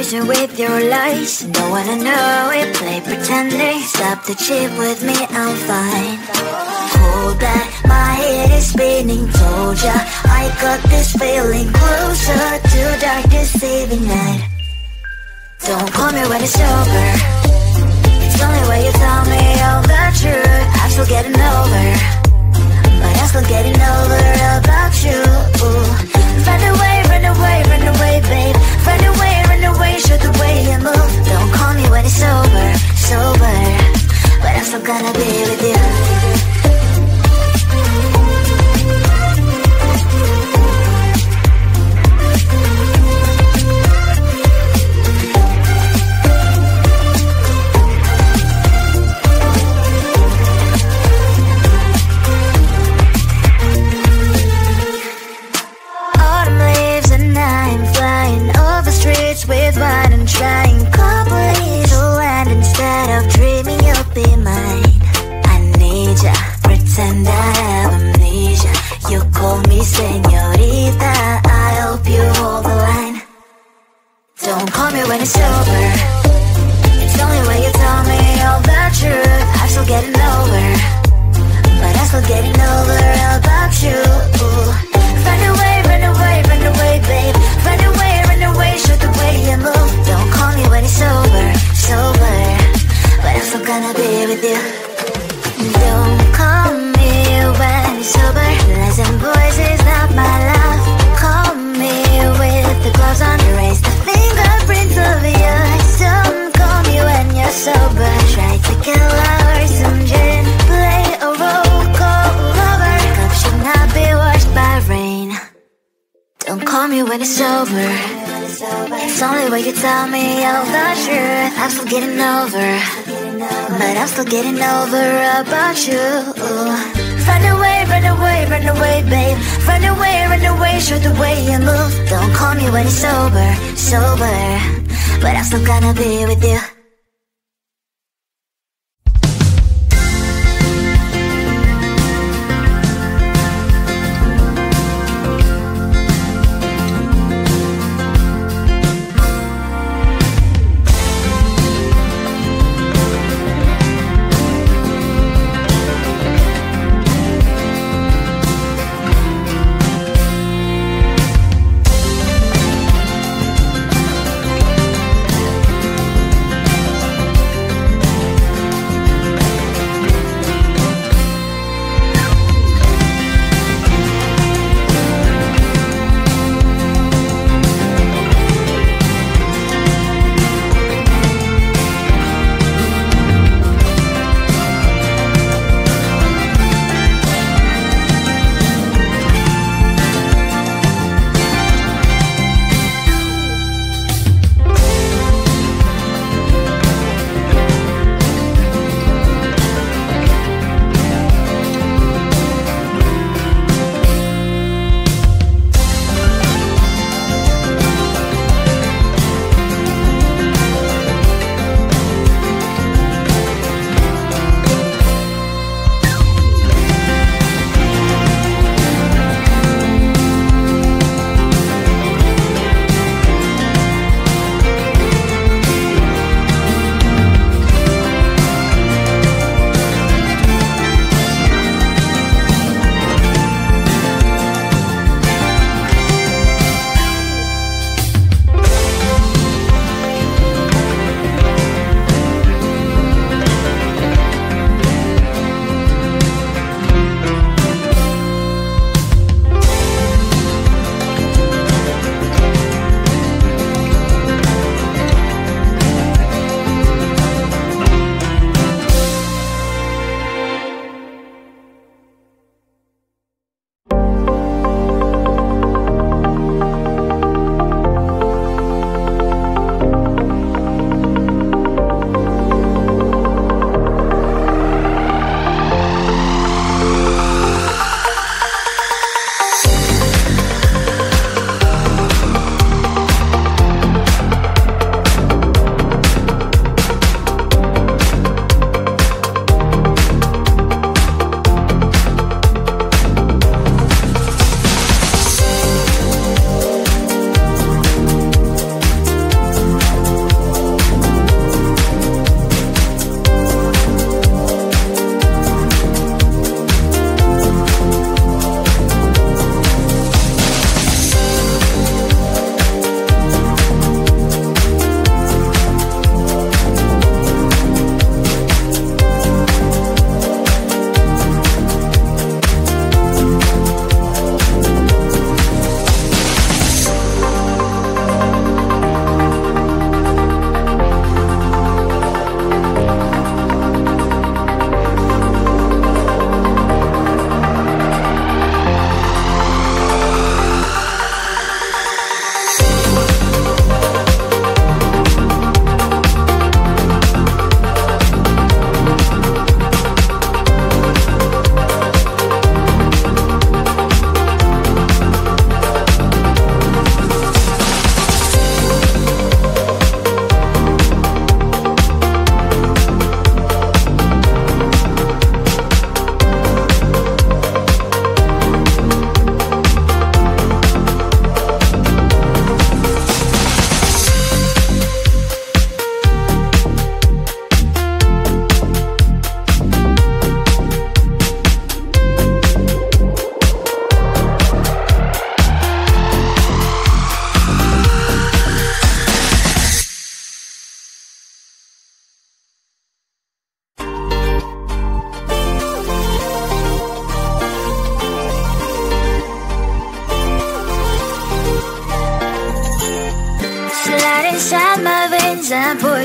patient with your lies. Don't wanna know it, play pretending. Stop the chip with me, I'm fine. Hold that, my head is spinning. Told ya, I got this feeling. Closer to dark deceiving night. Don't call me when it's over. It's only when you tell me all the truth. I'm still getting over, but I'm still getting over about you. Run away, run away, run away, babe. Run away, show the way you move. Don't call me when it's over, sober, but I'm still gonna be with you. With wine and trying couples to land instead of dreaming you'll be mine. I need ya, pretend I have amnesia. You call me señorita, I hope you hold the line. Don't call me when it's over. It's only when you tell me all the truth. I'm still getting over, but I'm still getting over about you. Run away, run away, run away, babe. Run away, show the way you move. Don't call me when it's over, sober, but I'm still gonna be with you. Don't call me when it's sober. Lies and boys is not my love. Call me with the gloves on. Erase the fingerprints of yours. Don't call me when you're sober. Try to kill hours, some gin, play a role, call lover. Cup should not be washed by rain. Don't call me when it's over. It's only when you tell me all the truth. I'm still getting over, but I'm still getting over about you. Run away, run away, run away, babe. Run away, show the way you move. Don't call me when it's over, sober, but I'm still gonna be with you.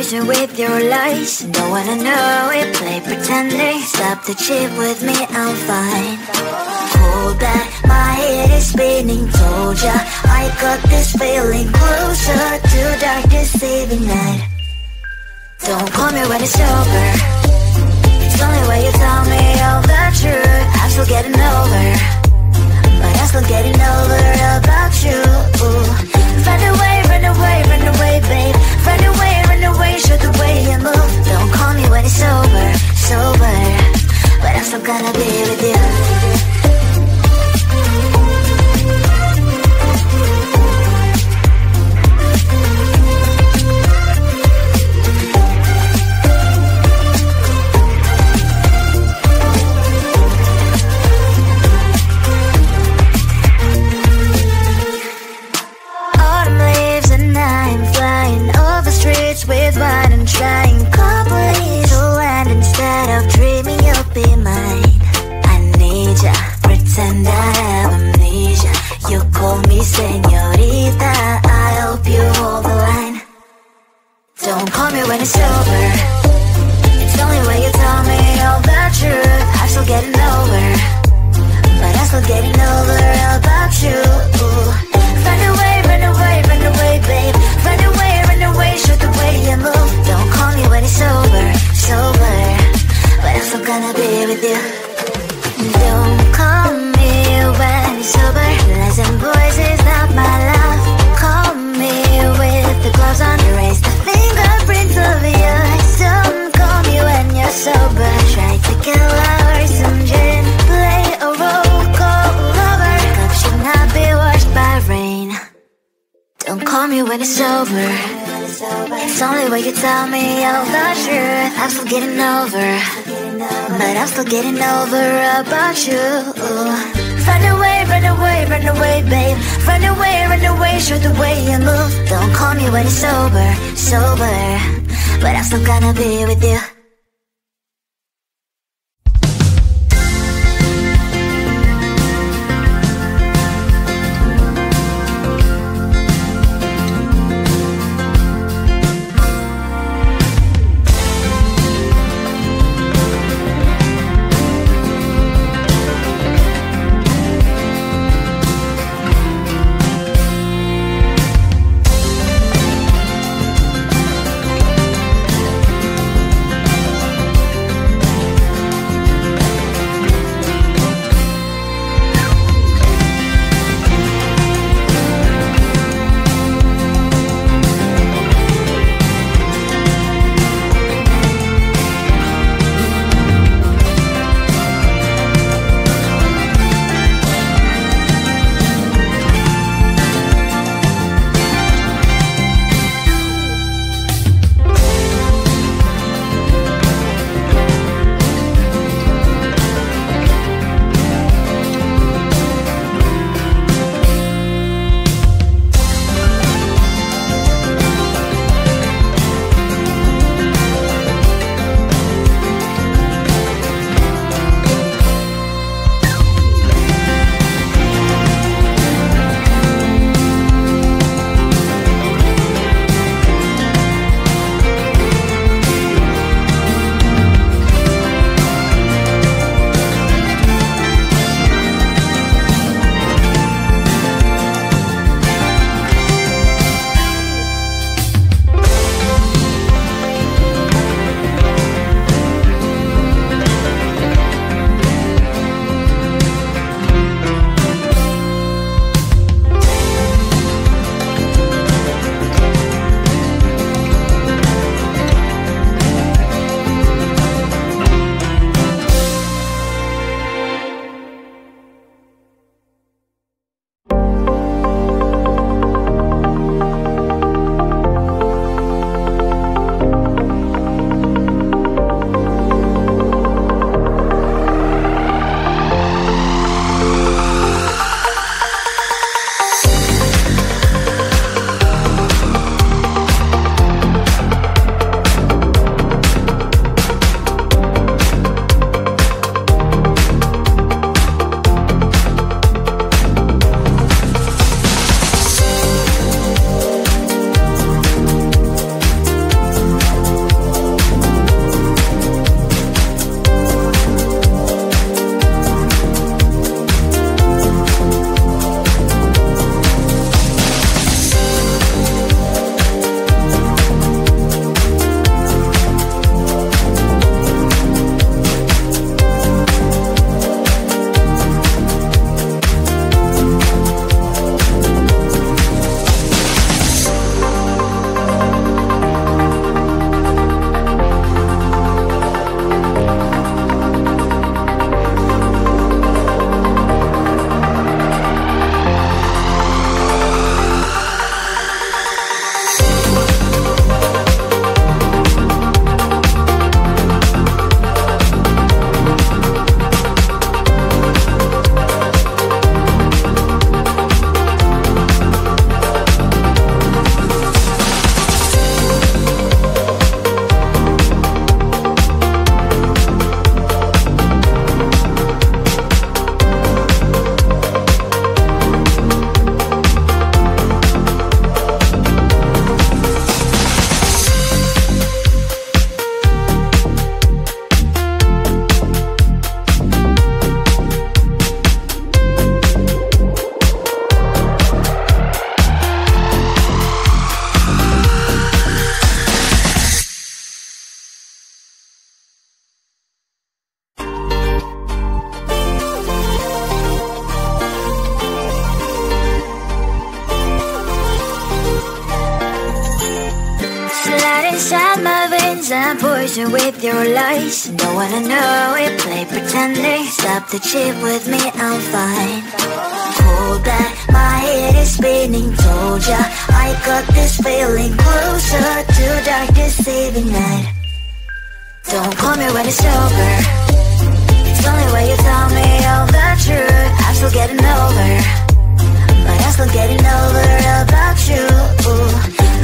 poison with your lies. Don't wanna know it, play pretending. Stop the cheat with me, I'm fine. Hold back, my head is spinning. Told ya, I got this feeling closer to dark deceiving night. Don't call me when it's over. It's only when you tell me all the truth. I'm still getting over, but I'm still getting over about you. Run away, run away, run away, babe. Run away, show the way you move. Don't call me when it's over, sober, but I'm still gonna be with you. With wine and trying couples to land instead of dreaming you'll be mine. I need ya, pretend I have amnesia. You call me señorita, I hope you hold the line. Don't call me when it's over. It's only when you tell me all the truth. I'm still getting over, but I'm still getting over about you. Run away, run away, run away, babe. Run away, show the way you move. Don't call me when it's over, sober, but I'm still gonna be with you. Don't call me when it's over. Lies and boys is not my love. Call me with the gloves on. Erase the fingerprints of yours. Don't call me when you're sober. Try to kill hours, some gin, play a roll call lover. Cup should not be washed by rain. Don't call me when it's over. It's only when you tell me all the truth. I'm still getting over, but I'm still getting over about you. Run away, run away, run away, babe. Run away, show the way you move. Don't call me when it's over, sober, but I'm still gonna be with you. Patient with your lies, don't wanna know it. Play pretending, stop the chip with me, I'm fine. Hold back, my head is spinning. Told ya, I got this feeling closer to dark deceiving night. Don't call me when it's over. It's only when you tell me all the truth. I'm still getting over, but I'm still getting over about you.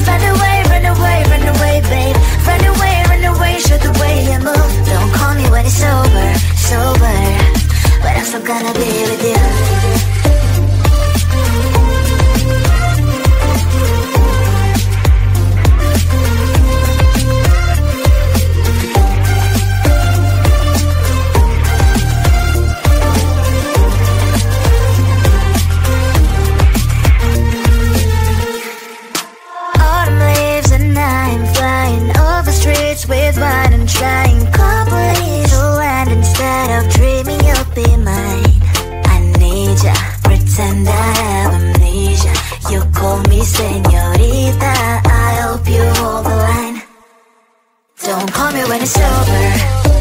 Run away, run away, run away, babe. Run away, show the way you move. Don't call me when it's over, sober, but I'm still gonna be with you. With wine and trying properly to land instead of dreaming you'll be mine. I need ya, pretend I have amnesia. You call me señorita, I hope you hold the line. Don't call me when it's over.